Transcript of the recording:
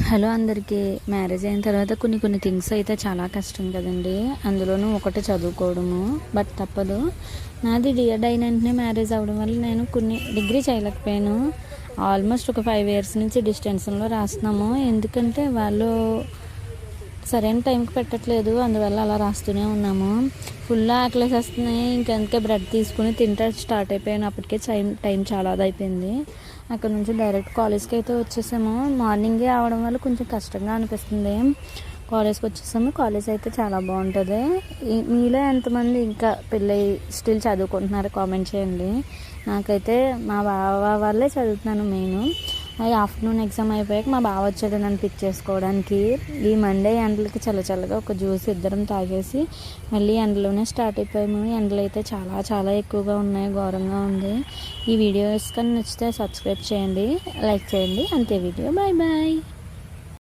Hello అందరికీ. Marriage అయిన తర్వాత కొన్ని థింగ్స్ అయితే చాలా కష్టం కదండి. అందులోనూ ఒకటి చదువుకోవడము. బట్ తప్పదు. నాది డిఎడ్ అయిన వెంటనే మ్యారేజ్ అవ్వడం వల్ల నేను కొన్ని డిగ్రీ చేయలేకపోయాను. ఆల్మోస్ట్ ఒక 5 ఇయర్స్ నుంచి డిస్టెన్స్లో రాస్తున్నాము. ఎందుకంటే వాళ్ళు సరైన టైంకి పెట్టట్లేదు. అందువల్ల అలా రాస్తూనే ఉన్నాము. ఫుల్ ఆకలేసేస్తున్నాయి. ఇంకందుకే బ్రెడ్ తీసుకుని తింటే స్టార్ట్ అయిపోయాను. అప్పటికే టైం చాలా అయిపోయింది. అక్కడ నుంచి డైరెక్ట్ కాలేజ్కి అయితే వచ్చేసాము. మార్నింగే అవడం వల్ల కొంచెం కష్టంగా అనిపిస్తుంది. కాలేజ్కి వచ్చేసాము. కాలేజ్ అయితే చాలా బాగుంటుంది. మీలో ఎంతమంది ఇంకా పెళ్ళి స్టిల్ చదువుకుంటున్నారో కామెంట్ చేయండి. నాకైతే మా బావ వాళ్ళే చదువుతున్నాను మెయిన్. ఆఫ్టర్నూన్ ఎగ్జామ్ అయిపోయాక మా బావ వచ్చాడు నన్ను పిక్ చేసుకోవడానికి. ఈ మండే ఎండలకి చల్లగా ఒక జ్యూస్ ఇద్దరం తాగేసి మళ్ళీ ఎండలోనే స్టార్ట్ అయిపోయాము. ఎండలు అయితే చాలా ఎక్కువగా ఉన్నాయి. ఘోరంగా ఉంది. ఈ వీడియోస్ కానీ నచ్చితే సబ్స్క్రైబ్ చేయండి, లైక్ చేయండి. అంతే వీడియో. బాయ్.